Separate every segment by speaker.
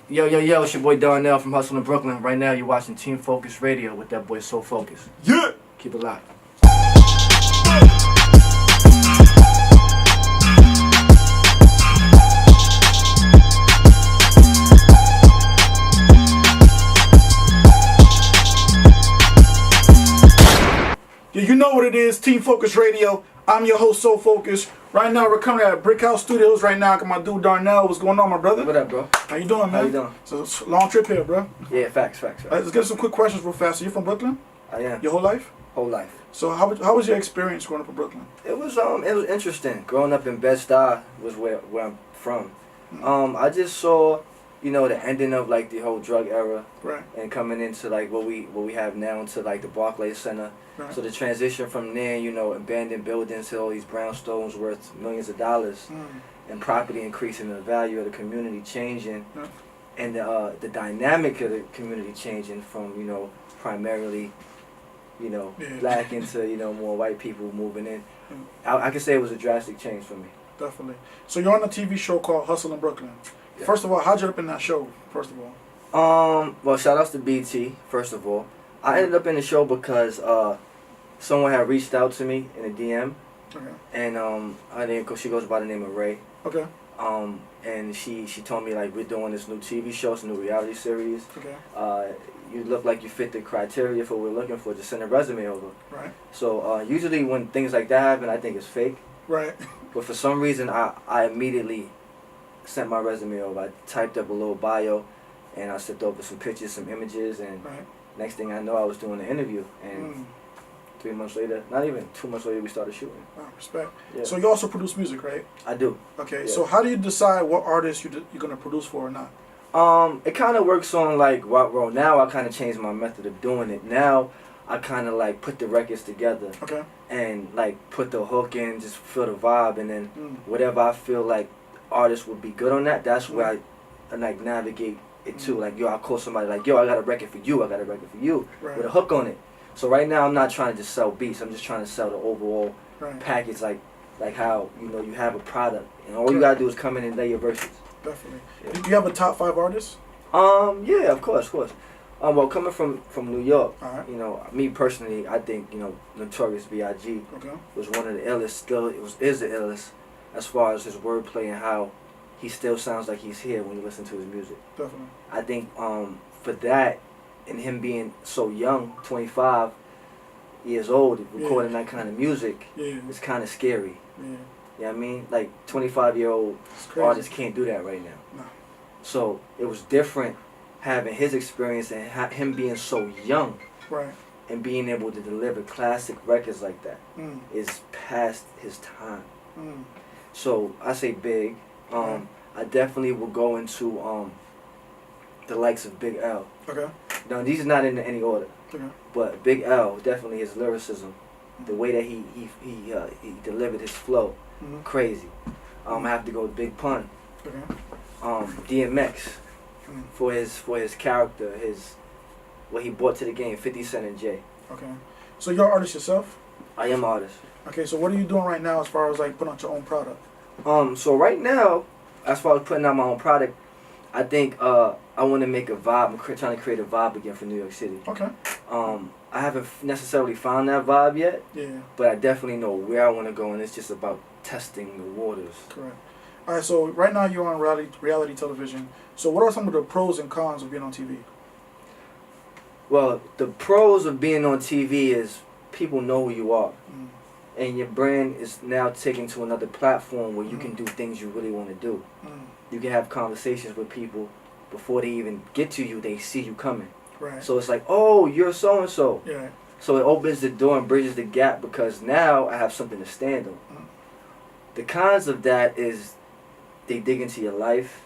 Speaker 1: Yo, yo, yo, it's your boy Darnell from Hustle in Brooklyn. Right now you're watching Team Focus Radio with that boy So Focus.
Speaker 2: Yeah!
Speaker 1: Keep it locked.
Speaker 2: Yeah, you know what it is, Team Focus Radio. I'm your host, So Focus. Right now, we're coming at Brick House Studios right now. I got my dude Darnell. What's going on, my brother?
Speaker 1: What up, bro?
Speaker 2: How you doing, man?
Speaker 1: How you doing?
Speaker 2: So it's a long trip here, bro.
Speaker 1: Yeah, facts.
Speaker 2: Let's get some quick questions real fast. So you're from Brooklyn?
Speaker 1: I am.
Speaker 2: Your whole life?
Speaker 1: Whole life.
Speaker 2: So how was your experience growing up in Brooklyn?
Speaker 1: It was interesting. Growing up in Bed-Stuy was where I'm from. I just saw, you know, the ending of like the whole drug era,
Speaker 2: Right.
Speaker 1: and coming into like what we have now into like the Barclays Center.
Speaker 2: Right.
Speaker 1: So the transition from there, you know, abandoned buildings to all these brownstones worth millions of dollars, and property increasing, the value of the community changing, and the dynamic of the community changing from, you know, primarily, you know, black into, you know, more white people moving in. I can say it was a drastic change for me.
Speaker 2: Definitely. So you're on a TV show called Hustle in Brooklyn.
Speaker 1: Yeah.
Speaker 2: First of all, how'd you end up in that show, first of all?
Speaker 1: Well, shout outs to BT, first of all. I ended up in the show because someone had reached out to me in a DM.
Speaker 2: Okay.
Speaker 1: And her name, she goes by the name of Ray.
Speaker 2: Okay.
Speaker 1: And she told me, like, we're doing this new TV show, it's a new reality series.
Speaker 2: Okay.
Speaker 1: You look like you fit the criteria for what we're looking for, just send a resume over.
Speaker 2: Right.
Speaker 1: So usually when things like that happen, I think it's fake.
Speaker 2: Right.
Speaker 1: But for some reason, I immediately sent my resume over. I typed up a little bio, and I sent over some pictures, some images, and next thing I know, I was doing an interview. And 3 months later, not even 2 months later, we started shooting.
Speaker 2: Oh, respect.
Speaker 1: Yeah.
Speaker 2: So you also produce music, right?
Speaker 1: I do.
Speaker 2: Okay.
Speaker 1: Yeah.
Speaker 2: So how do you decide what artists you're gonna produce for or not?
Speaker 1: It kind of works on like well now I kind of changed my method of doing it. Now I kind of like put the records together.
Speaker 2: Okay.
Speaker 1: And like put the hook in, just feel the vibe, and then whatever I feel like artists would be good on that, that's where I like navigate it to. Like, yo, I'll call somebody like, yo, I got a record for you, with a hook on it. So right now I'm not trying to just sell beats, I'm just trying to sell the overall package, like how, you know, you have a product and all you gotta do is come in and lay your verses.
Speaker 2: Definitely.
Speaker 1: Yeah.
Speaker 2: Do you have a top 5 artists?
Speaker 1: Yeah, of course. Well, coming from New York, you know, me personally, I think, you know, Notorious B.I.G. was one of the illest. Still, is the illest as far as his wordplay and how he still sounds like he's here when you listen to his music.
Speaker 2: Definitely.
Speaker 1: I think for that, and him being so young, 25 years old, recording that kind of music, it's kind of scary.
Speaker 2: Yeah.
Speaker 1: You know what I mean? Like, 25-year-old artists can't do that right now.
Speaker 2: No.
Speaker 1: So it was different having his experience and him being so young, and being able to deliver classic records like that is past his time. So I say big. I definitely will go into the likes of Big L.
Speaker 2: Okay.
Speaker 1: Now these are not in any order, but Big L, definitely his lyricism, the way that he delivered his flow, crazy. I have to go with Big Pun. DMX. For his character, what he brought to the game, 50 Cent and Jay.
Speaker 2: Okay. So you're an artist yourself?
Speaker 1: I am an artist.
Speaker 2: Okay, so what are you doing right now as far as like putting out your own product?
Speaker 1: So right now, as far as putting out my own product, I think I want to make a vibe. I'm trying to create a vibe again for New York City.
Speaker 2: Okay.
Speaker 1: I haven't necessarily found that vibe yet.
Speaker 2: Yeah.
Speaker 1: But I definitely know where I want to go, and it's just about testing the waters.
Speaker 2: Correct. All right, so right now you're on reality television. So what are some of the pros and cons of being on TV?
Speaker 1: Well, the pros of being on TV is people know who you are. And your brand is now taken to another platform where you can do things you really want to do. You can have conversations with people before they even get to you, they see you coming.
Speaker 2: Right.
Speaker 1: So it's like, oh, you're so-and-so.
Speaker 2: Yeah.
Speaker 1: So it opens the door and bridges the gap because now I have something to stand on. The cons of that is they dig into your life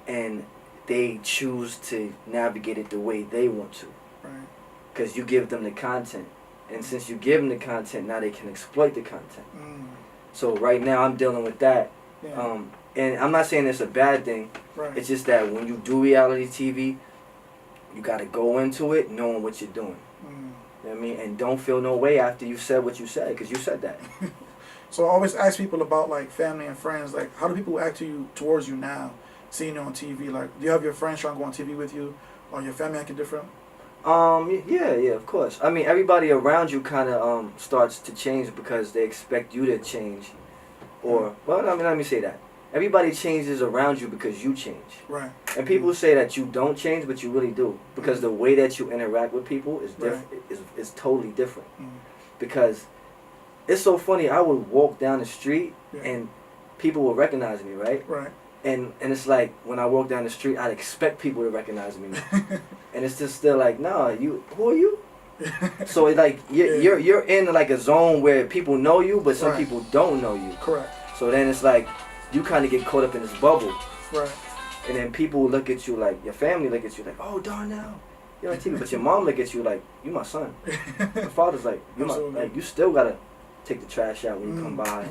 Speaker 1: and they choose to navigate it the way they want to.
Speaker 2: Right.
Speaker 1: Because you give them the content. And since you give them the content, now they can exploit the content. So right now I'm dealing with that.
Speaker 2: Yeah.
Speaker 1: And I'm not saying it's a bad thing.
Speaker 2: Right.
Speaker 1: It's just that when you do reality TV, you got to go into it knowing what you're doing. You know what I mean? And don't feel no way after you said what you said, because you said that.
Speaker 2: So I always ask people about like family and friends, like how do people act towards you now? seeing you on TV? Like, do you have your friends trying to go on TV with you, or your family acting different?
Speaker 1: Yeah, of course. I mean, everybody around you kind of starts to change because they expect you to change, or well, I mean, let me say that everybody changes around you because you change.
Speaker 2: Right.
Speaker 1: And people say that you don't change, but you really do, because the way that you interact with people is is totally different. Because it's so funny. I would walk down the street and people would recognize me, right?
Speaker 2: Right.
Speaker 1: And it's like when I walk down the street, I'd expect people to recognize me, and it's just still like, nah, who are you? So it's like you're in like a zone where people know you, but some people don't know you.
Speaker 2: Correct.
Speaker 1: So then it's like you kind of get caught up in this bubble.
Speaker 2: Right.
Speaker 1: And then people look at you like, your family look at you like, oh, Darnell, you're on TV. But your mom look at you like, you my son. Your father's like, you still gotta take the trash out when you come by. You know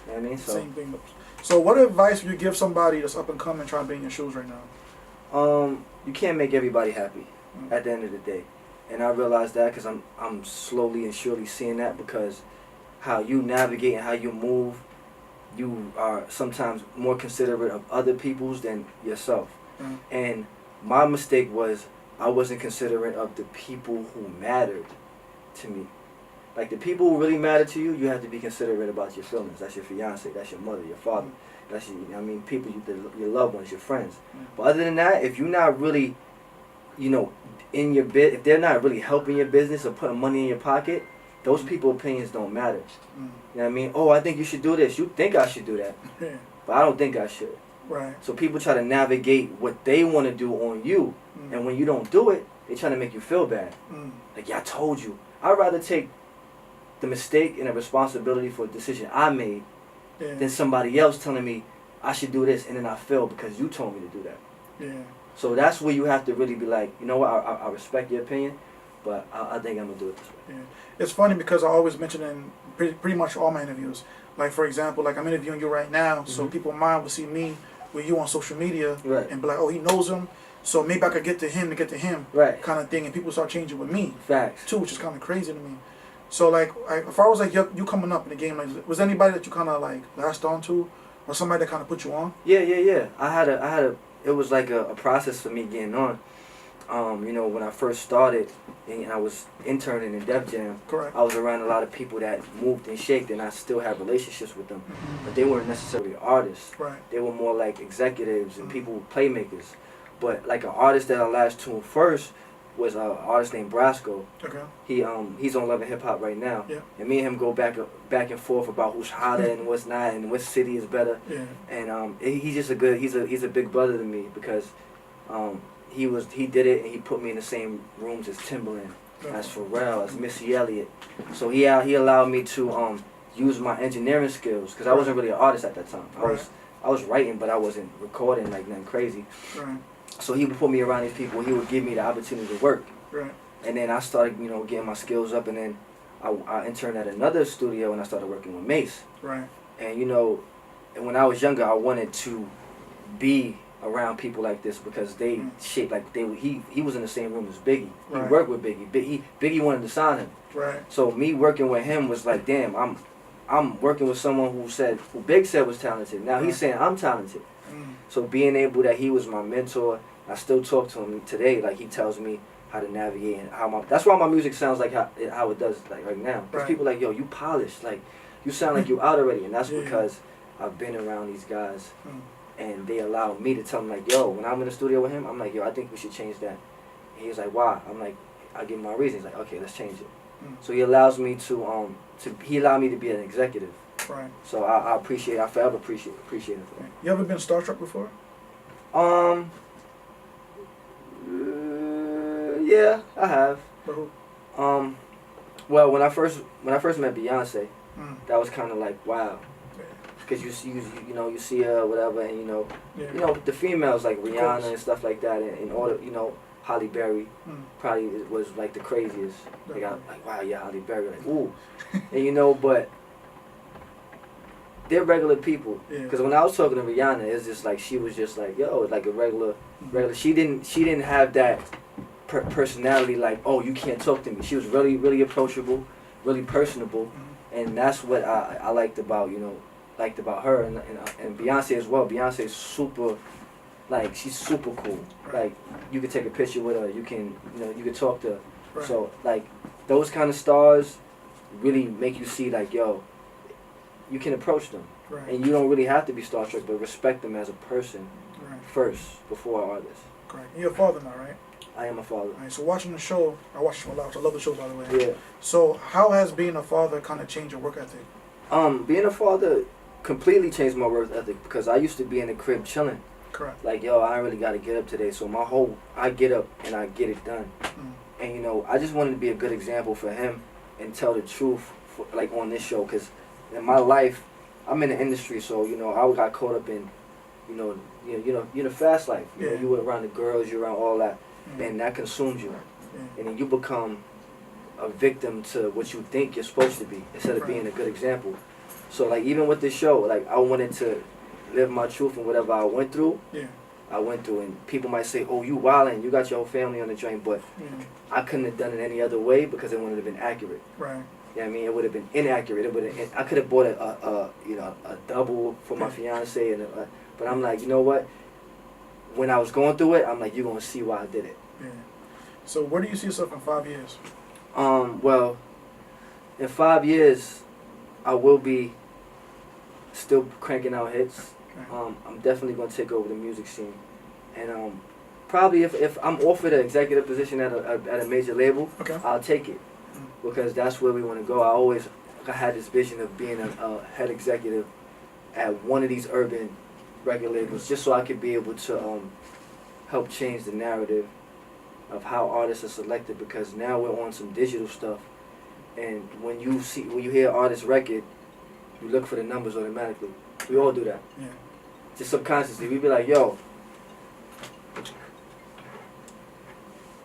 Speaker 1: what I mean? So
Speaker 2: same thing. So what advice would you give somebody that's up and coming trying to be in your shoes right now?
Speaker 1: You can't make everybody happy at the end of the day. And I realize that because I'm slowly and surely seeing that, because how you navigate and how you move, you are sometimes more considerate of other people's than yourself. And my mistake was I wasn't considerate of the people who mattered to me. Like the people who really matter to you, you have to be considerate about your feelings. That's your fiance, that's your mother, your father, that's your, I mean, people, your loved ones, your friends. But other than that, if you're not really, you know, in your bit, if they're not really helping your business or putting money in your pocket, those people's opinions don't matter. You know what I mean? Oh, I think you should do this. You think I should do that, but I don't think I should.
Speaker 2: Right.
Speaker 1: So people try to navigate what they want to do on you, and when you don't do it, they try to make you feel bad. Like, yeah, I told you. I'd rather take the mistake and the responsibility for a decision I made than somebody else telling me I should do this and then I fail because you told me to do that.
Speaker 2: Yeah.
Speaker 1: So that's where you have to really be like, you know what, I respect your opinion, but I think I'm going to do it this way.
Speaker 2: Yeah. It's funny because I always mention in pretty much all my interviews, like for example, like I'm interviewing you right now, so people in mind will see me with you on social media and be like, oh, he knows him, so maybe I could get to him kind of thing, and people start changing with me.
Speaker 1: Facts.
Speaker 2: Too, which is kind of crazy to me. So like, if I was like you coming up in the game, like, was anybody that you kind of like latched on to, or somebody that kind of put you on?
Speaker 1: Yeah. I had a. It was like a process for me getting on. You know, when I first started and I was interning in Def Jam,
Speaker 2: Correct.
Speaker 1: I was around a lot of people that moved and shaked, and I still have relationships with them. But they weren't necessarily artists.
Speaker 2: Right.
Speaker 1: They were more like executives and people, playmakers. But like an artist that I latched to first was an artist named Brasco.
Speaker 2: Okay.
Speaker 1: He's on Love and Hip Hop right now.
Speaker 2: Yeah.
Speaker 1: And me and him go back and forth about who's hotter and what's not and what city is better.
Speaker 2: Yeah.
Speaker 1: And he's just he's a big brother to me because he did it and he put me in the same rooms as Timbaland, as Pharrell, as Missy Elliott. So he allowed me to use my engineering skills because I wasn't really an artist at that time. I was writing, but I wasn't recording like nothing crazy.
Speaker 2: Right.
Speaker 1: So he would put me around these people. He would give me the opportunity to work.
Speaker 2: Right.
Speaker 1: And then I started, you know, getting my skills up. And then I interned at another studio and I started working with Mace.
Speaker 2: Right.
Speaker 1: And you know, and when I was younger, I wanted to be around people like this because they shaped like he was in the same room as Biggie. He worked with Biggie. Biggie wanted to sign him.
Speaker 2: Right.
Speaker 1: So me working with him was like, damn, I'm working with someone who Big said was talented. Now he's saying I'm talented. So being able that he was my mentor, I still talk to him today. Like he tells me how to navigate and that's why my music sounds like how it does like right now. Because people like, yo, you polished, like you sound like you out already, and that's because I've been around these guys, and they allow me to tell them like, yo, when I'm in the studio with him, I'm like, yo, I think we should change that. And he's like, why? I'm like, I give him my reasons. Like, okay, let's change it. So he allows me he allowed me to be an executive.
Speaker 2: Right.
Speaker 1: So I forever appreciate it for that.
Speaker 2: You ever been starstruck before?
Speaker 1: Yeah, I have.
Speaker 2: Who?
Speaker 1: Well, when I first met Beyonce, that was kind of like wow, because you see her whatever, and you know the females like Rihanna and stuff like that, and order, you know, Halle Berry probably was like the craziest. Like wow, yeah, Halle Berry, like ooh, and you know, but they're regular people. Because when I was talking to Rihanna, it's just like she was just like, yo, like a regular. She didn't have that personality like, oh, you can't talk to me. She was really, really approachable, really personable, and that's what I liked about her and Beyonce as well. Beyonce is super like she's super cool.
Speaker 2: Right.
Speaker 1: Like you could take a picture with her. You can, you could talk to her.
Speaker 2: Right.
Speaker 1: So like those kind of stars really make you see like, yo, you can approach them,
Speaker 2: Right.
Speaker 1: and you don't really have to be starstruck, but respect them as a person first before an artist.
Speaker 2: Correct. You're a father now, right?
Speaker 1: I am a father.
Speaker 2: All right, so watching the show, I watch the show a lot. I love the show, by the way.
Speaker 1: Yeah.
Speaker 2: So how has being a father kind of changed your work ethic?
Speaker 1: Being a father completely changed my work ethic because I used to be in the crib chilling.
Speaker 2: Correct.
Speaker 1: Like, yo, I really got to get up today. So I get up and I get it done. And, I just wanted to be a good example for him and tell the truth, like, on this show. Because in my life, I'm in the industry, so, I got caught up in, you're the fast life. You were around the girls, you're around all that. And that consumes you. And then you become a victim to what you think you're supposed to be instead of being a good example. So, like, even with this show, like, I wanted to live my truth and whatever I went through. I went through, and people might say, "Oh, you wildin', you got your whole family on the drain," but I couldn't have done it any other way because it wouldn't have been accurate.
Speaker 2: Right.
Speaker 1: You know what I mean? It would have been inaccurate. I could have bought a double for my fiance, but I'm like, you know what? When I was going through it, I'm like, you're gonna see why I did it.
Speaker 2: Yeah. So where do you see yourself in 5 years?
Speaker 1: Well, in 5 years, I will be still cranking out hits. I'm definitely going to take over the music scene. And probably if I'm offered an executive position at a major label, I'll take it. Because that's where we want to go. I had this vision of being a head executive at one of these urban record labels, just so I could be able to help change the narrative of how artists are selected, because now we're on some digital stuff. And when you hear an artist record, you look for the numbers automatically. We all do that.
Speaker 2: Yeah.
Speaker 1: Just subconsciously, we be like, yo.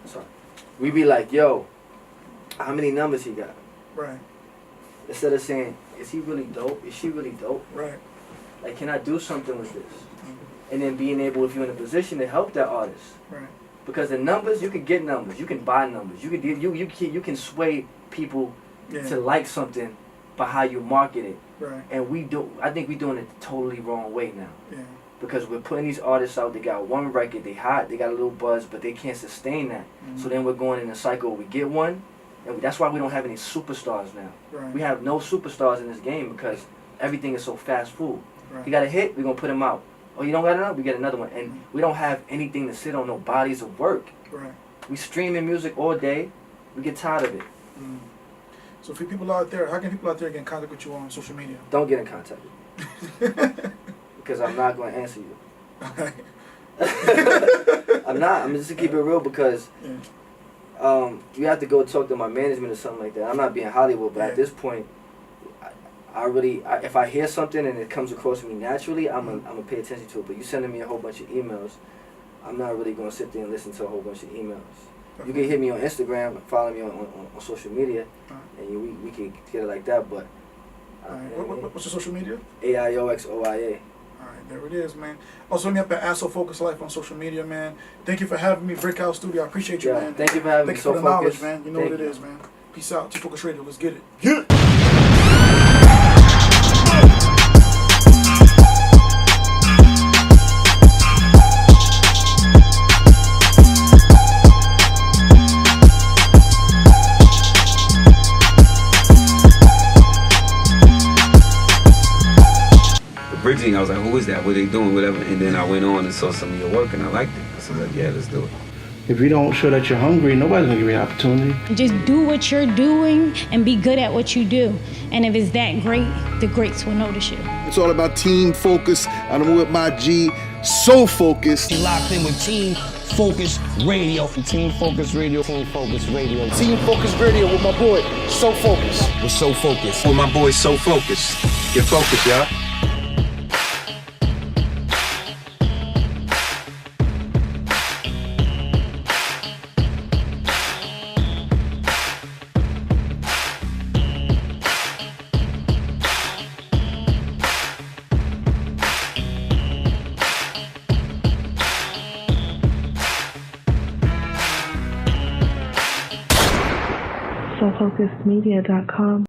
Speaker 1: Sorry. We be like, yo, how many numbers he got?
Speaker 2: Right.
Speaker 1: Instead of saying, is he really dope? Is she really dope?
Speaker 2: Right.
Speaker 1: Like, can I do something with this? And then being able, if you're in a position to help that artist.
Speaker 2: Right.
Speaker 1: Because the numbers, you can get numbers, you can buy numbers, you can sway people to like something by how you market it.
Speaker 2: Right.
Speaker 1: And I think we're doing it the totally wrong way now.
Speaker 2: Yeah.
Speaker 1: Because we're putting these artists out, they got one record, they hot, they got a little buzz, but they can't sustain that. So then we're going in a cycle, we get one, and that's why we don't have any superstars now.
Speaker 2: Right.
Speaker 1: We have no superstars in this game because everything is so fast food.
Speaker 2: Right.
Speaker 1: You got a hit, we're going to put him out. Oh, you don't got enough? We get another one. And we don't have anything to sit on, no bodies of work.
Speaker 2: Right.
Speaker 1: We streaming music all day. We get tired of it.
Speaker 2: So for people out there, how can people out there get in contact with you on social media?
Speaker 1: Don't get in contact with me. Because I'm not going to answer you. I'm not. I'm just going to keep it real because you have to go talk to my management or something like that. I'm not being Hollywood, but at this point, if I hear something and it comes across me naturally, I'm gonna pay attention to it. But you sending me a whole bunch of emails, I'm not really gonna sit there and listen to a whole bunch of emails. You can hit me on Instagram, follow me on social media, and we can get it like that. But
Speaker 2: what's your social media?
Speaker 1: AIOXOIA.
Speaker 2: Alright, there it is, man. Also hit me up at Asso Focus Life on social media, man. Thank you for having me, Breakout Studio. I appreciate you, man.
Speaker 1: Thank you for having me.
Speaker 2: Thank you for the knowledge, man. You know what it is, man. Peace out. T-Focus Radio. Let's get it. Yeah.
Speaker 3: Bridging, I was like, who is that? What are they doing? Whatever. And then I went on and saw some of your work and I liked it. So I was like, yeah, let's do it.
Speaker 4: If you don't show that you're hungry, nobody's gonna give you an opportunity.
Speaker 5: Just do what you're doing and be good at what you do. And if it's that great, the greats will notice you.
Speaker 6: It's all about team focus. I'm with my G, so focused.
Speaker 7: You locked in with Team Focus Radio. Team Focus Radio. Team Focus Radio.
Speaker 6: Team Focus Radio with my boy, So Focused.
Speaker 7: We're so focused.
Speaker 3: With my boy, So Focused. Get focused, y'all.
Speaker 8: SoFocusedMedia.com